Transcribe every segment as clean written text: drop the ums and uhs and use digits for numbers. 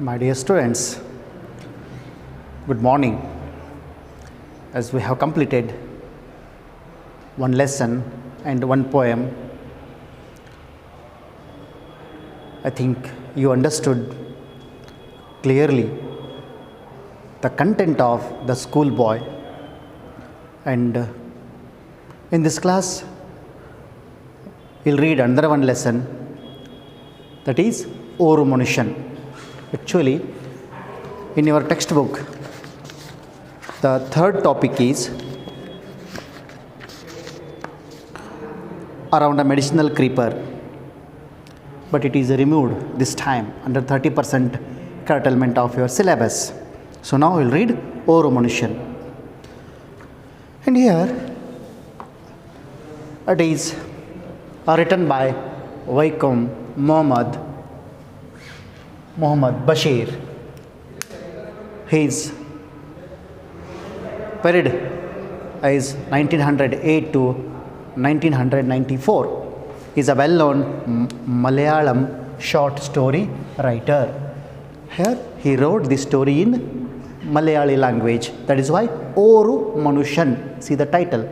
My dear students, good morning. As we have completed one lesson and one poem, I think you understood clearly the content of the schoolboy. And in this class, we'll read another one lesson, that is Manushyan. Actually, in your textbook, the third topic is around a medicinal creeper, but it is removed this time under 30% curtailment of your syllabus. So now we'll read Manushyan. And here it is written by Vaikom Muhammad Bashir. He is period is 1908 to 1994. He is a well-known Malayalam short story writer. Here he wrote this story in Malayali language. That is why Oru Manushyan. See the title.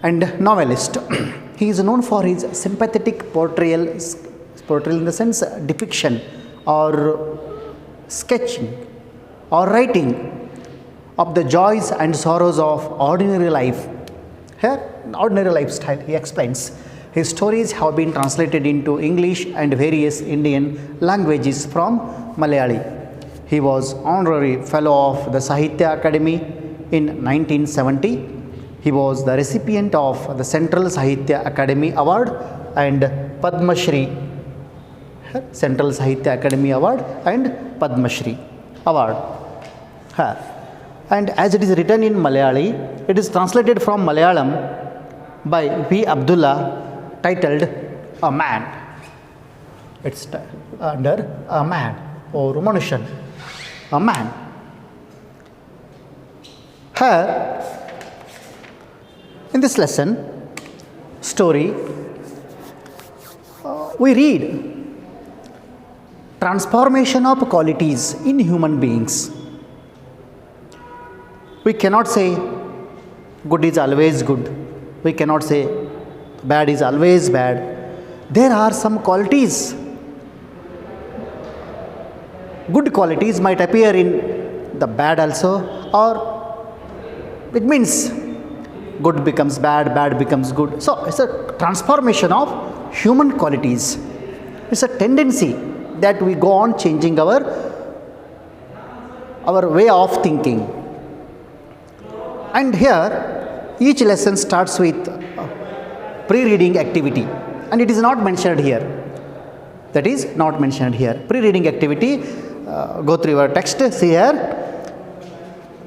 And novelist. He is known for his sympathetic portrayal in the sense depiction or sketching or writing of the joys and sorrows of ordinary life. Here, ordinary lifestyle, he explains. His stories have been translated into English and various Indian languages from Malayali. He was honorary fellow of the Sahitya Academy in 1970. He was the recipient of the Central Sahitya Academy Award and Padma Shri. Central Sahitya Academy Award and Padma Shri Award. And as it is written in Malayali, it is translated from Malayalam by V. Abdullah, titled A Man. It's under A Man or Manushyan. A Man. Here, in this lesson, story, we read transformation of qualities in human beings. We cannot say good is always good. We cannot say bad is always bad. There are some qualities. Good qualities might appear in the bad also, or it means good becomes bad, bad becomes good. So it's a transformation of human qualities. It's a tendency that we go on changing our way of thinking. And here each lesson starts with pre-reading activity, and it is not mentioned here. That is not mentioned here. Pre-reading activity, go through your text, see here.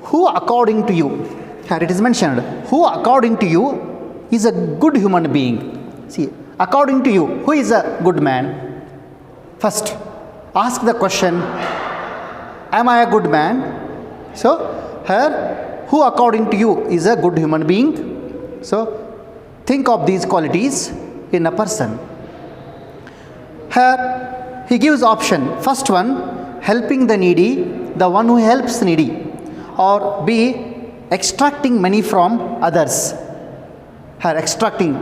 Who according to you, here it is mentioned, who according to you is a good human being. See, according to you, who is a good man? First, ask the question, am I a good man? So, here, who according to you is a good human being? So, think of these qualities in a person. Here, he gives option. First one, helping the needy, the one who helps needy. Or B, extracting money from others. Here, extracting,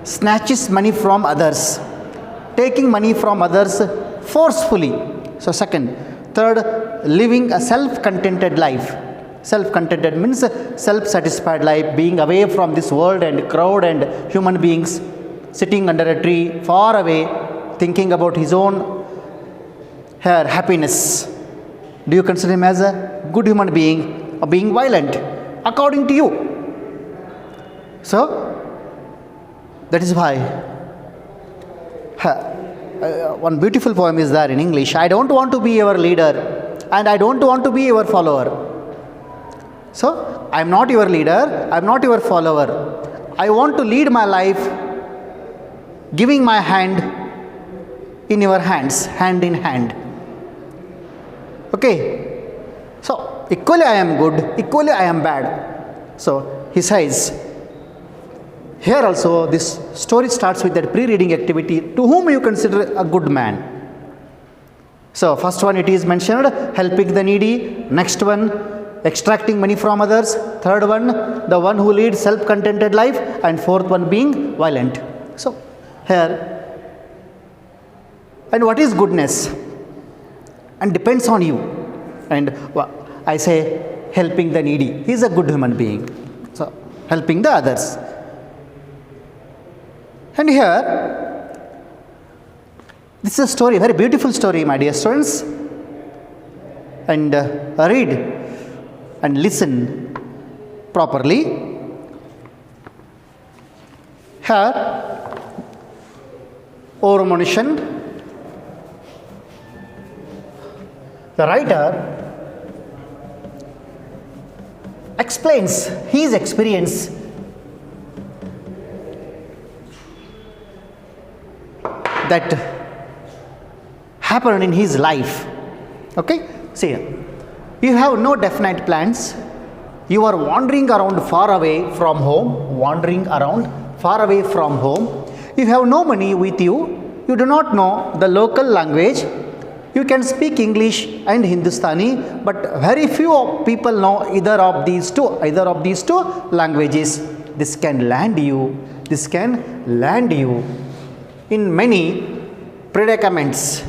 snatches money from others. Taking money from others forcefully. So second. Third, living a self-contented life. Self-contented means self-satisfied life, being away from this world and crowd and human beings, sitting under a tree far away, thinking about his own happiness. Do you consider him as a good human being or being violent? According to you. So that is why one beautiful poem is there in English. I don't want to be your leader and I don't want to be your follower. So I am not your leader, I am not your follower. I want to lead my life giving my hand in your hands, hand in hand. Okay. So equally I am good, equally I am bad. So he says, Here also this story starts with that pre-reading activity, to whom you consider a good man. So first one, it is mentioned helping the needy. Next one, extracting money from others. Third one, the one who leads self-contented life. And fourth one, being violent. So here, and what is goodness? And depends on you. And I say helping the needy. He is a good human being. So helping the others. And here, this is a story, very beautiful story, my dear students. And read and listen properly. Here, Manushyan, the writer, explains his experience that happened in his life. Okay, see, you have no definite plans. You are wandering around far away from home, You have no money with you. You do not know the local language. You can speak English and Hindustani, but very few people know either of these two languages. This can land you in many predicaments.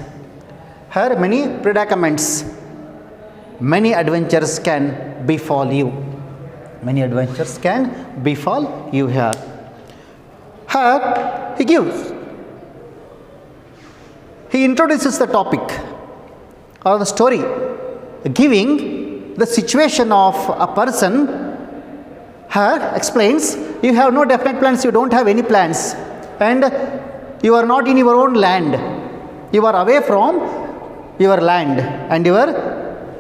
Here, many adventures can befall you. Here. He introduces the topic or the story, giving the situation of a person. Here explains, you have no definite plans, you don't have any plans, and you are not in your own land. You are away from your land and your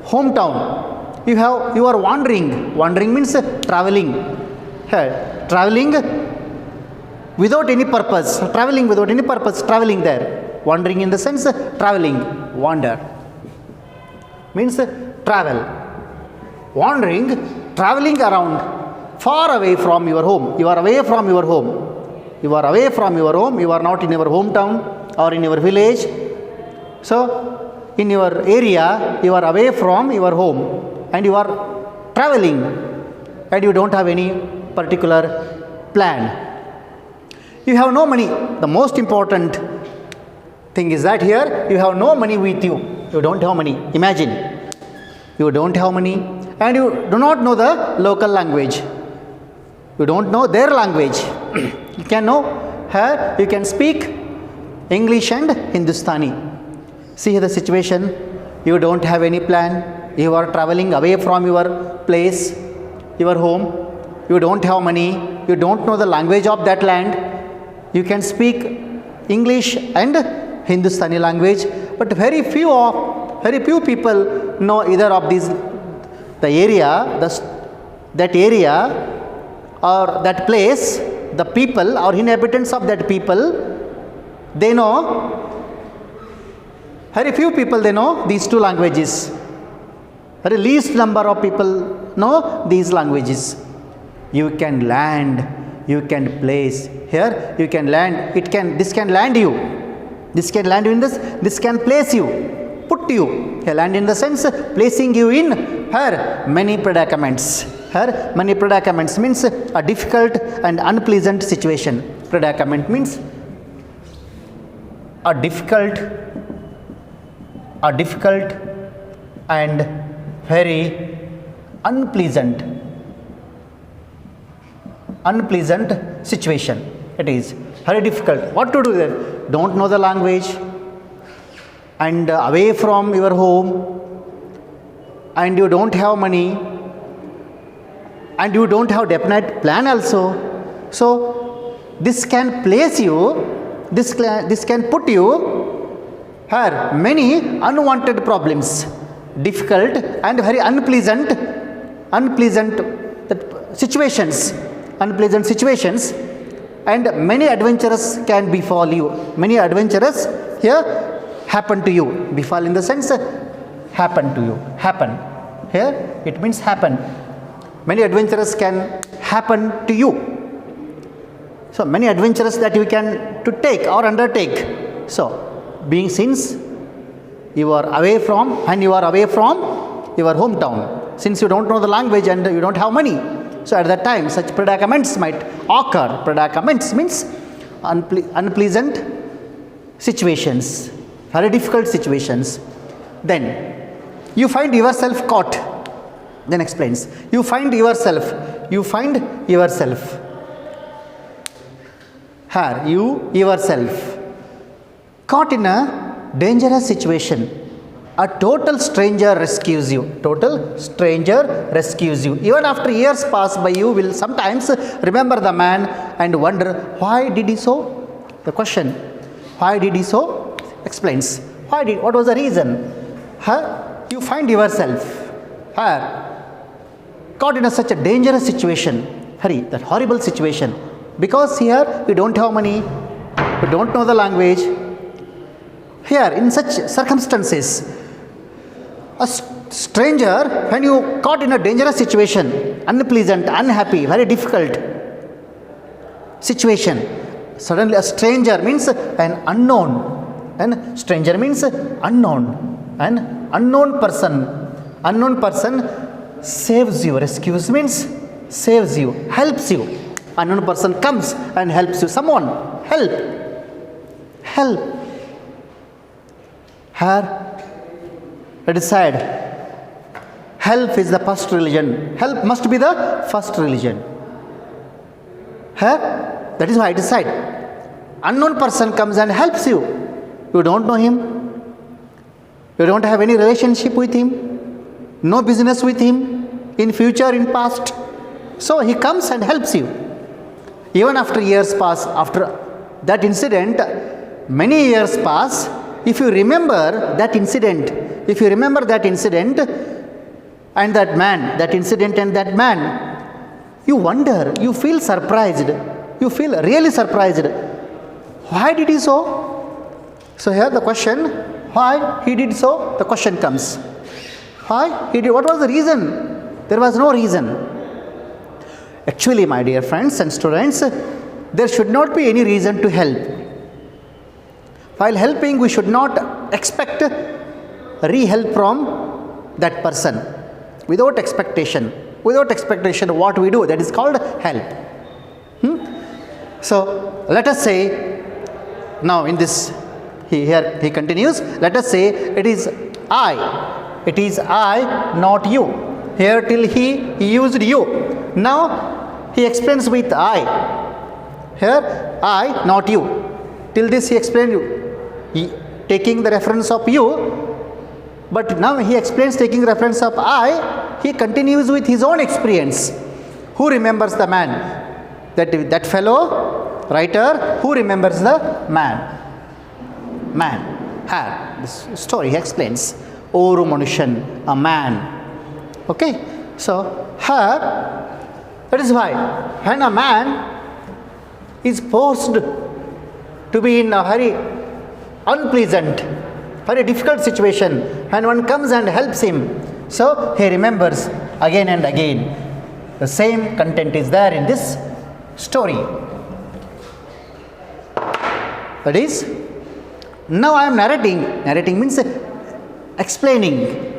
hometown. You are wandering. Wandering means traveling. Here, traveling without any purpose. Traveling there. Wandering in the sense traveling. Wander means travel. Wandering, traveling around, far away from your home. You are away from your home. You are not in your hometown or in your village. So, in your area, you are away from your home and you are traveling and you don't have any particular plan. You have no money. The most important thing is that here you have no money with you. You don't have money. Imagine. You don't have money and you do not know the local language. You don't know their language. You can know here, you can speak English and Hindustani. See the situation. You don't have any plan. You are traveling away from your place, your home. You don't have money. You don't know the language of that land. You can speak English and Hindustani language, but very few people know either of these. That area or that place, the people or inhabitants of that people, they know. Very few people they know these two languages. Very least number of people know these languages. You can land. You can place. Here you can land. This can land you. This can land you in this. This can place you. Put you. Here land in the sense placing you in here many predicaments. Here many predicaments means a difficult and unpleasant situation. Predicament means a difficult and very unpleasant situation. It is very difficult. What to do there? Don't know the language and away from your home and you don't have money and you don't have definite plan also. So this can place you, this can put you here many unwanted problems, difficult and very unpleasant situations, and many adventures can befall you. Many adventures here happen to you. Befall in the sense happen to you. Happen. Here it means happen. Many adventures can happen to you. So many adventures that you can to take or undertake. So being since you are away from your hometown, since you don't know the language and you don't have money, so at that time such predicaments might occur. Predicaments means unpleasant situations, very difficult situations. Then you find yourself caught. Then explains, you find yourself here, yourself caught in a dangerous situation. A total stranger rescues you. Even after years pass by, you will sometimes remember the man and wonder, why did he so? The question, why did he so? Explains, what was the reason? You find yourself here, caught in such a dangerous situation, that horrible situation, because here you don't have money, you don't know the language. Here, in such circumstances, a stranger, when you caught in a dangerous situation, unpleasant, unhappy, very difficult situation, suddenly a stranger means an unknown, and stranger means unknown, an unknown person saves you. Rescues means saves you, helps you. Unknown person comes and helps you. Someone help. Here, let us decide. Help is the first religion. Help must be the first religion. Here, that is why I decide. Unknown person comes and helps you. You don't know him. You don't have any relationship with him. No business with him in future, in past. So he comes and helps you. Even after years pass, after that incident, many years pass, if you remember that incident and that man, you wonder, you feel surprised, you feel really surprised. Why did he so? So here the question, why he did so? The question comes. Why he did? What was the reason? There was no reason. Actually, my dear friends and students, there should not be any reason to help. While helping, we should not expect re-help from that person. Without expectation, what we do, that is called help. So, let us say, now in this, here he continues, let us say it is I, not you. Here till he used you. Now he explains with I. Here I, not you. Till this he explained you, taking the reference of you. But now he explains taking reference of I. He continues with his own experience. Who remembers the man? That fellow writer, who remembers the man? This story he explains. Oru Manushyan, a man. Okay, so here, that is why when a man is forced to be in a very unpleasant, very difficult situation, and one comes and helps him, so he remembers again and again. The same content is there in this story. That is, now I am narrating means explaining,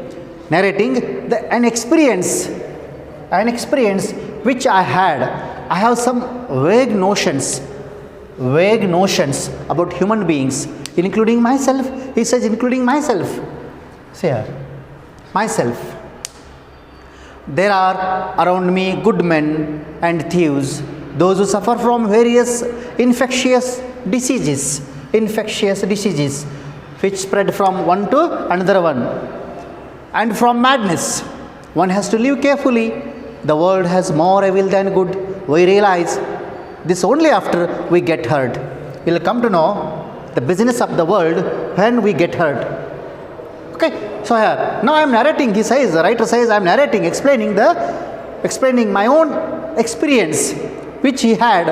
an experience which I had. I have some vague notions about human beings, including myself. He says, including myself. Say here, myself. There are around me good men and thieves, those who suffer from various infectious diseases which spread from one to another one, and from madness. One has to live carefully. The world has more evil than good. We realize this only after we get hurt. We will come to know the business of the world when we get hurt. Okay, so here, now I am narrating, he says, the writer says, I am narrating, explaining my own experience which he had.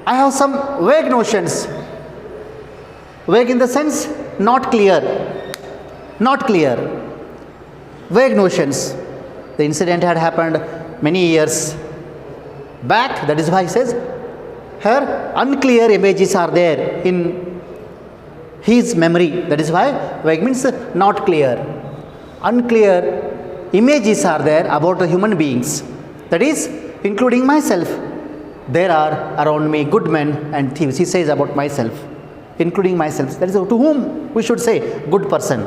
I have some vague notions. Vague in the sense, not clear. Vague notions. The incident had happened many years back, that is why he says, Here unclear images are there in his memory. That is why vague means not clear. Unclear images are there about the human beings. That is including myself. There are around me good men and thieves. He says about myself, including myself. That is to whom we should say good person.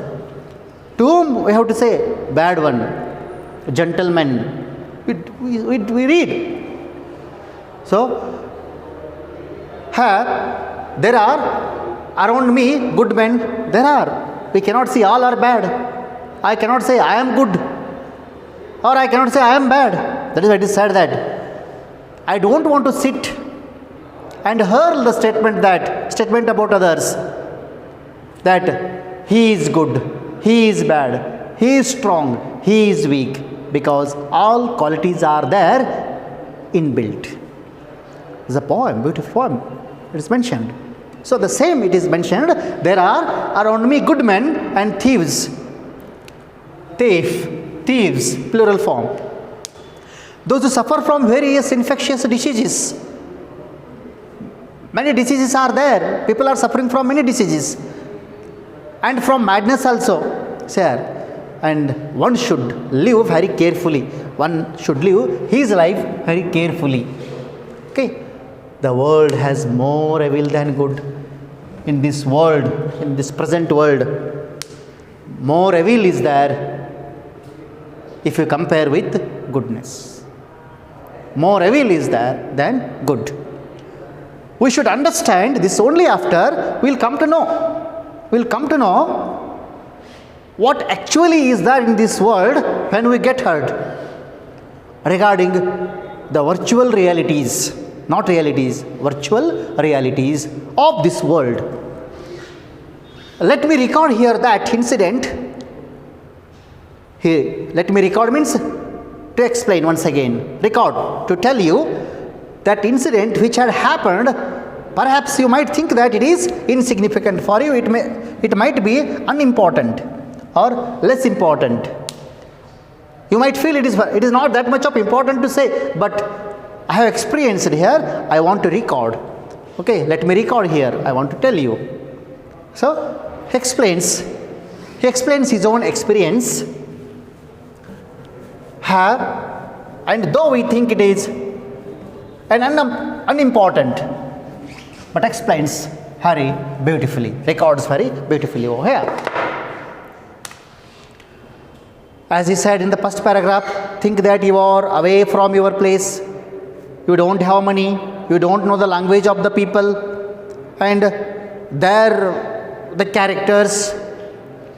To whom we have to say bad one, gentleman. We read. So, here there are around me good men. There are. We cannot see all are bad. I cannot say I am good, or I cannot say I am bad. That is why it is said that I don't want to sit and hurl the statement about others that he is good, he is bad, he is strong, he is weak, because all qualities are there inbuilt. It's a poem, beautiful poem. It is mentioned. So the same it is mentioned, there are around me good men and thieves. Thieves, plural form. Those who suffer from various infectious diseases. Many diseases are there. People are suffering from many diseases. And from madness also. Sir, and one should live very carefully. One should live his life very carefully. Okay. The world has more evil than good. In this world, in this present world, more evil is there if you compare with goodness. More evil is there than good. We should understand this only after we'll come to know. We'll come to know what actually is there in this world when we get hurt regarding the virtual realities, not realities, virtual realities of this world. Let me record here that incident. Here, let me record means to explain once again. Record to tell you that incident which had happened. Perhaps you might think that it is insignificant for you. It might be unimportant or less important. You might feel it is not that much of important to say, but I have experienced here. I want to record. Okay, let me record here. I want to tell you. So he explains his own experience. And though we think it is unimportant, but explains very beautifully, records very beautifully over here. As he said in the first paragraph, think that you are away from your place, you don't have money, you don't know the language of the people, and the characters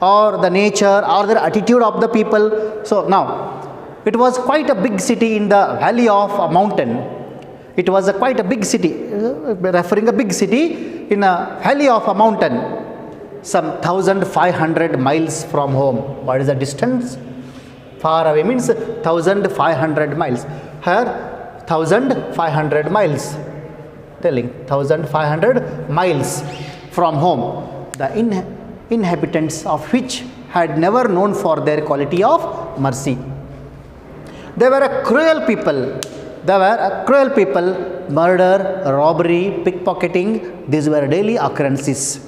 or the nature or their attitude of the people. So now, it was quite a big city in the valley of a mountain. It was quite a big city, referring a big city in a valley of a mountain, some 1,500 miles from home. What is the distance? Far away means 1,500 miles. Here, 1,500 miles. Telling 1,500 miles from home. The inhabitants of which had never known for their quality of mercy. They were a cruel people. Murder, robbery, pickpocketing, these were daily occurrences.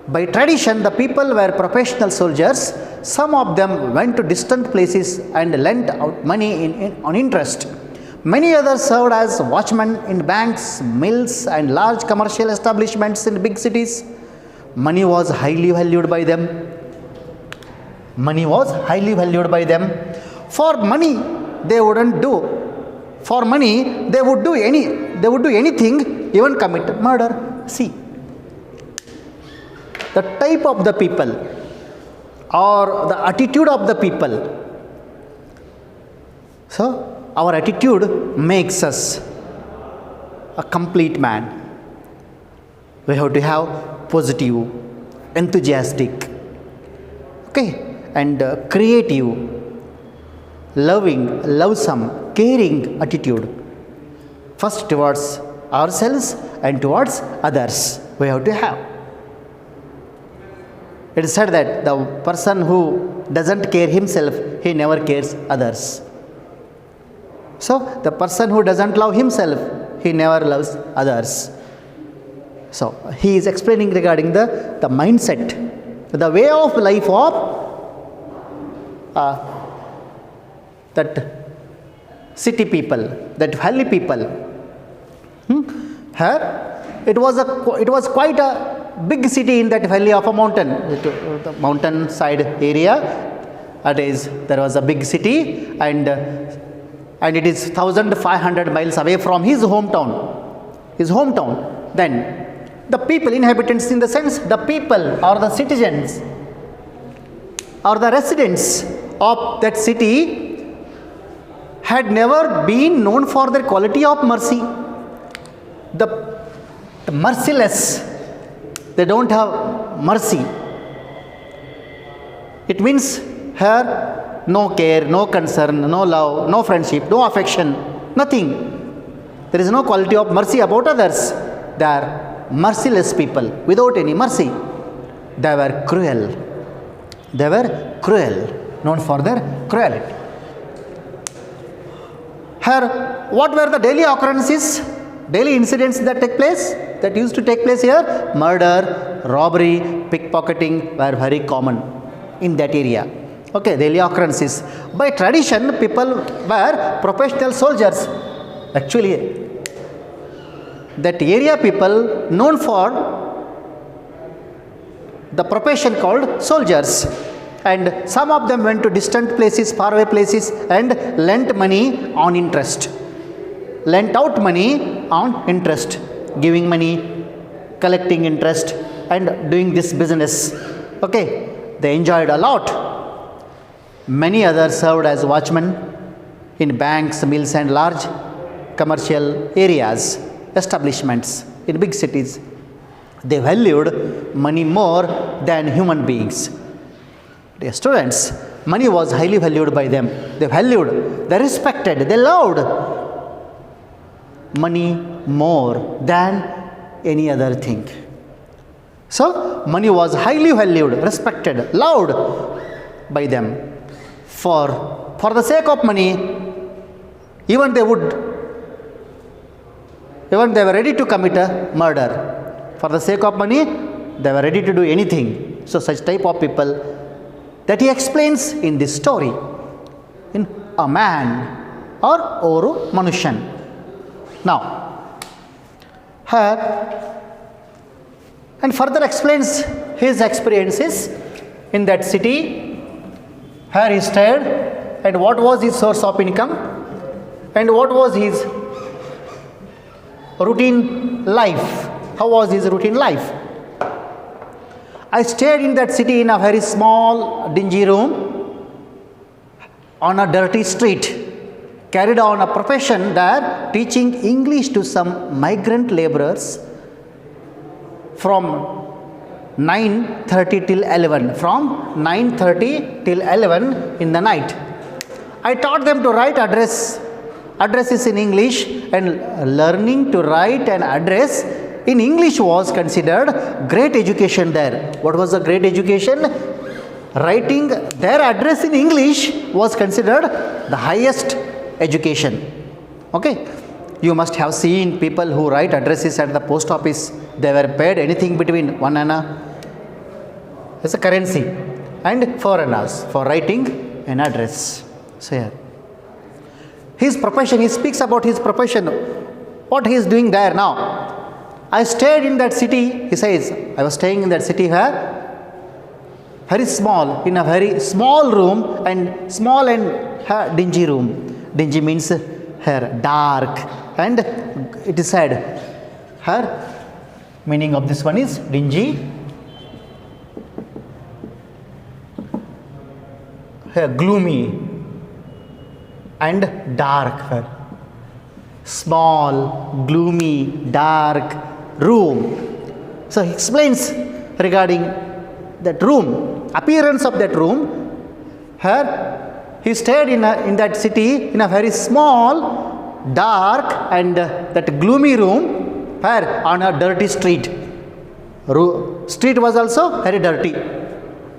By tradition, the people were professional soldiers. Some of them went to distant places and lent out money on interest. Many others served as watchmen in banks, mills, and large commercial establishments in big cities. Money was highly valued by them. For money, they wouldn't do. For money, they would do anything, even commit murder. See, the type of the people or the attitude of the people. So, our attitude makes us a complete man. We have to have positive, enthusiastic, and creative, loving, lovesome, caring attitude. First towards ourselves and towards others. We have to have. It is said that the person who doesn't care himself, he never cares others. So, the person who doesn't love himself, he never loves others. So he is explaining regarding the mindset, the way of life of that city people, that valley people. Here it was quite a big city in that valley of a mountain, the mountain side area. That is, there was a big city, and it is 1,500 miles away from his hometown. Then the people, inhabitants in the sense, the people or the citizens or the residents of that city had never been known for their quality of mercy. The merciless, they don't have mercy. It means here no care, no concern, no love, no friendship, no affection, nothing. There is no quality of mercy about others. They are merciless people without any mercy. They were cruel. Known for their cruelty. Here, what were the daily occurrences, daily incidents that used to take place here? Murder, robbery, pickpocketing were very common in that area. Okay, daily occurrences. By tradition, people were professional soldiers. Actually, that area people known for the profession called soldiers, and some of them went to distant places, faraway places, and lent money on interest. Lent out money on interest, giving money, collecting interest, and doing this business. Okay, they enjoyed a lot. Many others served as watchmen in banks, mills, and large commercial areas, establishments in big cities. They valued money more than human beings. Dear students, money was highly valued by them. They valued, they respected, they loved money more than any other thing. So, money was highly valued, respected, loved by them. For the sake of money, even they were ready to commit a murder. For the sake of money, they were ready to do anything. So such type of people that he explains in this story, in a man or Oru Manushyan. Now, here, and further explains his experiences in that city. Here he stayed, and what was his source of income, and what was his routine life. How was his routine life? I stayed in that city in a very small, dingy room on a dirty street, carried on a profession there, teaching English to some migrant laborers from 9:30 till 11. From 9:30 till 11 in the night. I taught them to write addresses in English, and learning to write an address in English was considered great education there. What was the great education? Writing their address in English was considered the highest education. Okay, you must have seen people who write addresses at the post office. They were paid anything between 1 anna as a currency and 4 annas for writing an address. So here, his profession, he speaks about his profession, what he is doing there now. I stayed in that city, he says, I was staying in that city here, very small, in a very small room, and small and dingy room. Dingy means here dark, and it is said here, meaning of this one is dingy, here gloomy and dark. Small, gloomy, dark room. So he explains regarding that room, appearance of that room. Here he stayed in that city in a very small, dark and that gloomy room, here on a dirty street. Street was also very dirty.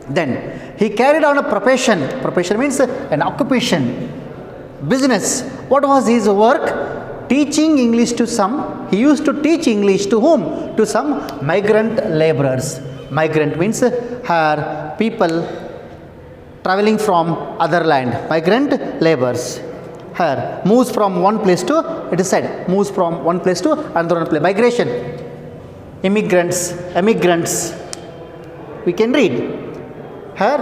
Then he carried on a profession. Profession means an occupation, business. What was his work? teaching English to some, he used to teach English to whom? To some migrant laborers. Migrant means are people traveling from other land. Migrant laborers. Here, moves from one place to, it is said, moves from one place to another place. Migration. Emigrants. We can read. Here,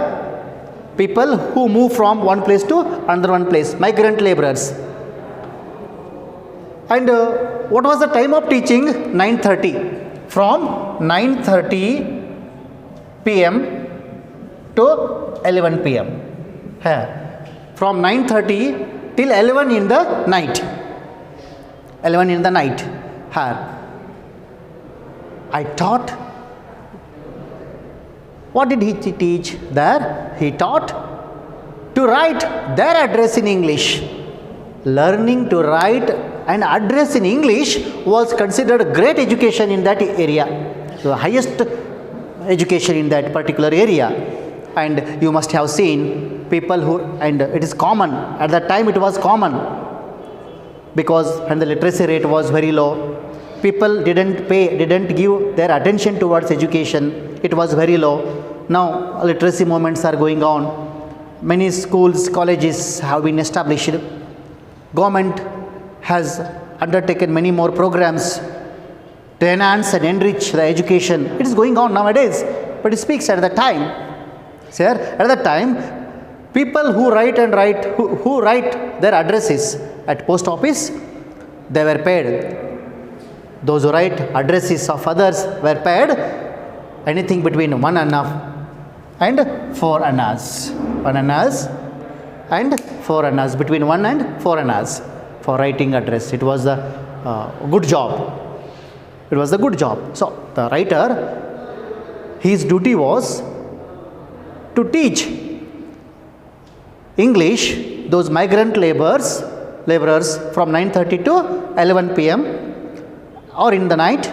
people who move from one place to another one place. Migrant laborers. And what was the time of teaching? 9:30. From 9:30 p.m. to 11 p.m. Here, from 9:30 till 11 in the night. 11 in the night. Here, I taught. What did he teach there? He taught to write their address in English. Learning to write and address in English was considered great education in that area. The highest education in that particular area. And you must have seen people who, and it is common, at that time it was common, because when the literacy rate was very low, people didn't give their attention towards education, it was very low. Now literacy movements are going on, many schools, colleges have been established, government has undertaken many more programs to enhance and enrich the education. It is going on nowadays, but it speaks at the time. Sir, at that time, people who write their addresses at post office, they were paid. Those who write addresses of others were paid anything between 1 anna and 4 annas. 1 annas and 4 annas, between 1 and 4 annas for writing address. It was a good job. It was a good job. So the writer, his duty was to teach English those migrant laborers from 9:30 to 11 p.m. or in the night,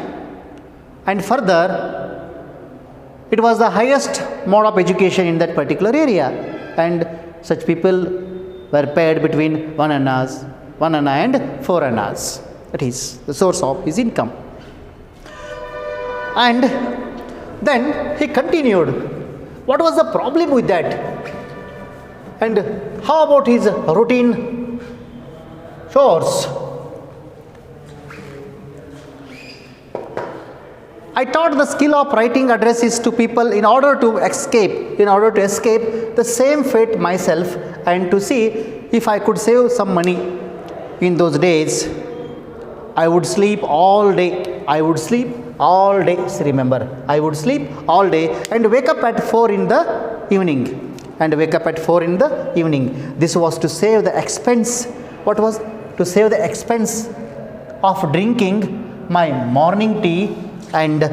and further it was the highest mode of education in that particular area, and such people were paid between 1 anna and 4 annas. That is the source of his income. And then he continued. What was the problem with that? And how about his routine chores? I taught the skill of writing addresses to people in order to escape the same fate myself, and to see if I could save some money. In those days, I would sleep all day. Remember, I would sleep all day and wake up at 4 in the evening. This was to save the expense. What was to save the expense of drinking my morning tea and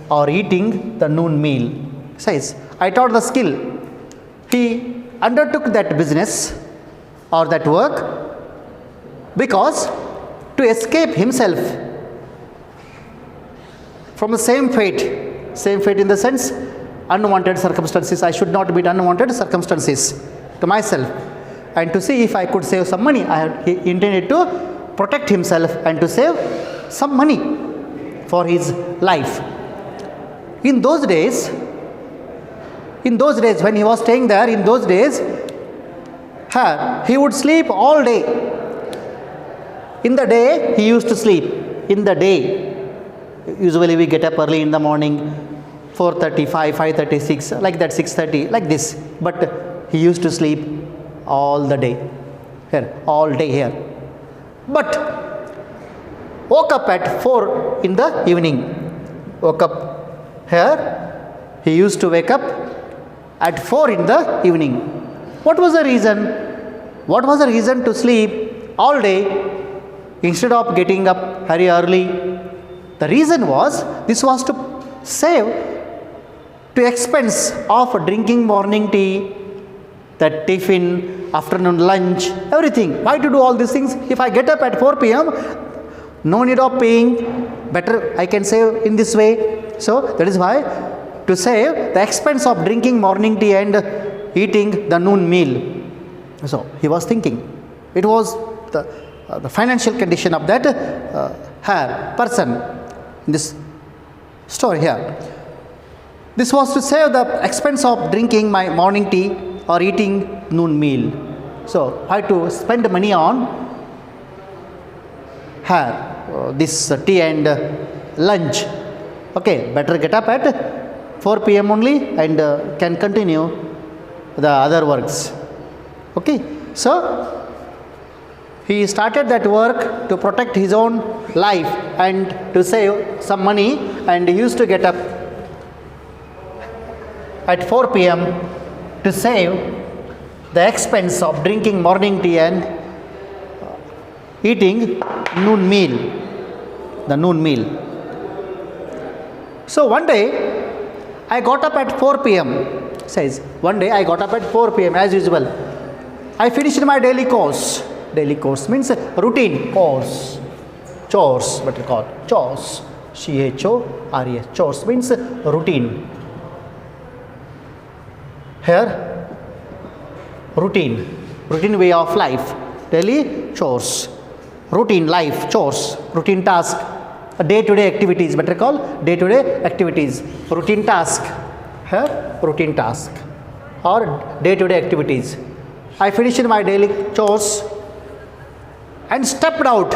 or eating the noon meal. Says, I taught the skill. He undertook that business or that work because to escape himself from the same fate in the sense unwanted circumstances. I should not meet unwanted circumstances to myself, and to see if I could save some money. He intended to protect himself and to save some money for his life. In those days when he was staying there, he would sleep all day. In the day he used to sleep. In the day, usually we get up early in the morning, 4:35, 5:36, like that, 6:30, like this. But he used to sleep all the day here. But woke up at 4 in the evening. He used to wake up at 4 in the evening. What was the reason? What was the reason to sleep all day instead of getting up very early? The reason was, this was to save to expense of drinking morning tea, the tiffin, afternoon lunch, everything. Why to do all these things? If I get up at 4 p.m., no need of paying, better I can save in this way. So that is why, to save the expense of drinking morning tea and eating the noon meal. So he was thinking. It was the the financial condition of that person in this story here. This was to save the expense of drinking my morning tea or eating noon meal. So I had to spend money on this tea and lunch. Okay, better get up at 4 p.m. only and can continue the other works. Okay, so he started that work to protect his own life and to save some money, and he used to get up at 4 p.m. to save the expense of drinking morning tea and eating noon meal, the noon meal. So one day I got up at 4 p.m. Says, one day I got up at 4 p.m. as usual. I finished my daily course. Daily course means routine course. Chores, what you call chores. C-H-O-R-E-S. Chores means routine. Here, routine way of life. Daily chores. Routine life, chores, routine task. Day-to-day activities, better call day-to-day activities. Routine task. Here, routine task or day-to-day activities. I finished my daily chores and stepped out.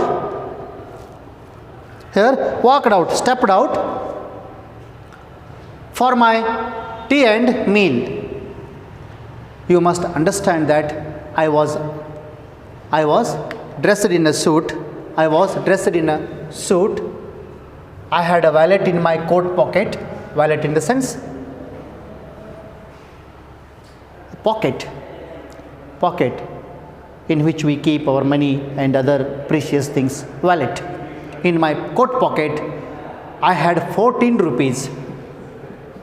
Here, walked out, stepped out for my tea and meal. You must understand that I was dressed in a suit. I had a wallet in my coat pocket. Wallet in the sense pocket in which we keep our money and other precious things. Wallet. In my coat pocket, I had 14 rupees.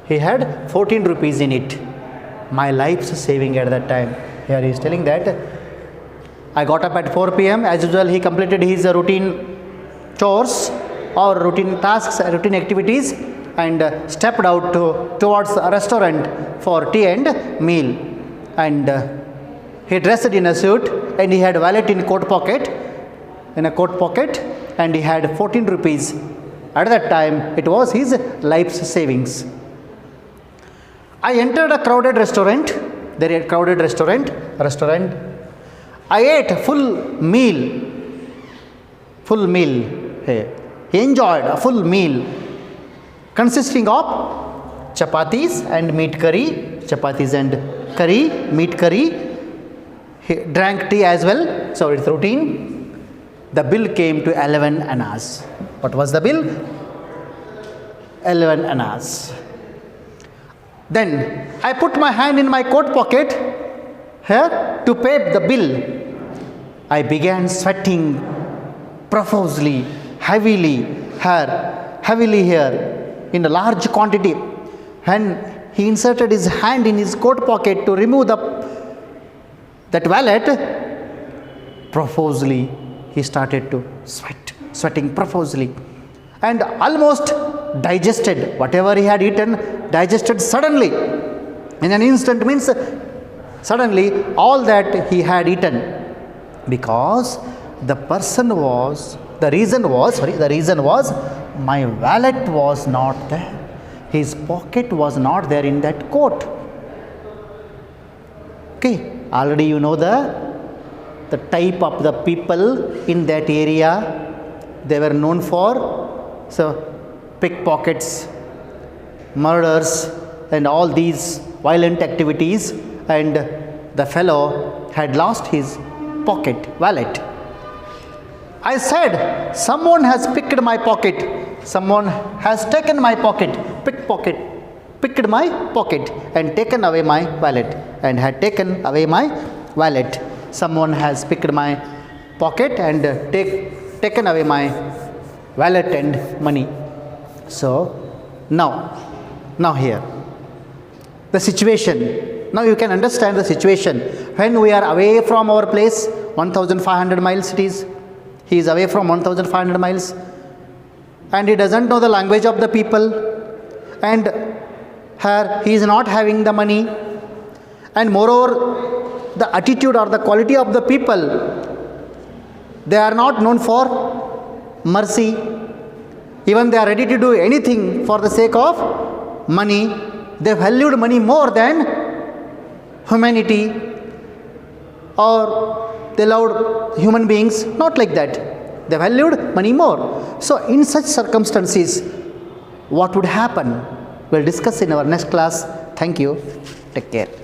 He had 14 rupees in it. My life's saving at that time. Here he is telling that I got up at 4 p.m. As usual, he completed his routine chores or routine tasks, routine activities, and stepped out towards a restaurant for tea and meal. And he dressed in a suit and he had wallet in a coat pocket, and he had 14 rupees. At that time, it was his life's savings. I entered a crowded restaurant. I ate a full meal. He enjoyed a full meal consisting of chapatis and meat curry. Meat curry. He drank tea as well. So it's routine. The bill came to 11 annas. What was the bill? 11 annas. Then I put my hand in my coat pocket here to pay the bill. I began sweating profusely, heavily here in a large quantity. And he inserted his hand in his coat pocket to remove that wallet. Profusely, he started to sweating profusely, and almost digested whatever he had eaten. Digested suddenly, in an instant, means suddenly all that he had eaten, because the reason was my wallet was not there. His pocket was not there in that coat. Okay, already you know the type of the people in that area. They were known for pickpockets, murders, and all these violent activities, and the fellow had lost his wallet. I said, someone has picked my pocket. Someone has taken my pocket. Picked my pocket and taken away my wallet, and had taken away my wallet. Someone has picked my pocket and taken away my wallet and money. So now here the situation. Now you can understand the situation. When we are away from our place, 1500 miles it is. He is away from 1500 miles and he doesn't know the language of the people, and here he is not having the money, and moreover the attitude or the quality of the people They are not known for mercy. Even they are ready to do anything for the sake of money. They valued money more than humanity, or they loved human beings. Not like that. They valued money more. So in such circumstances, what would happen? We'll discuss in our next class. Thank you. Take care.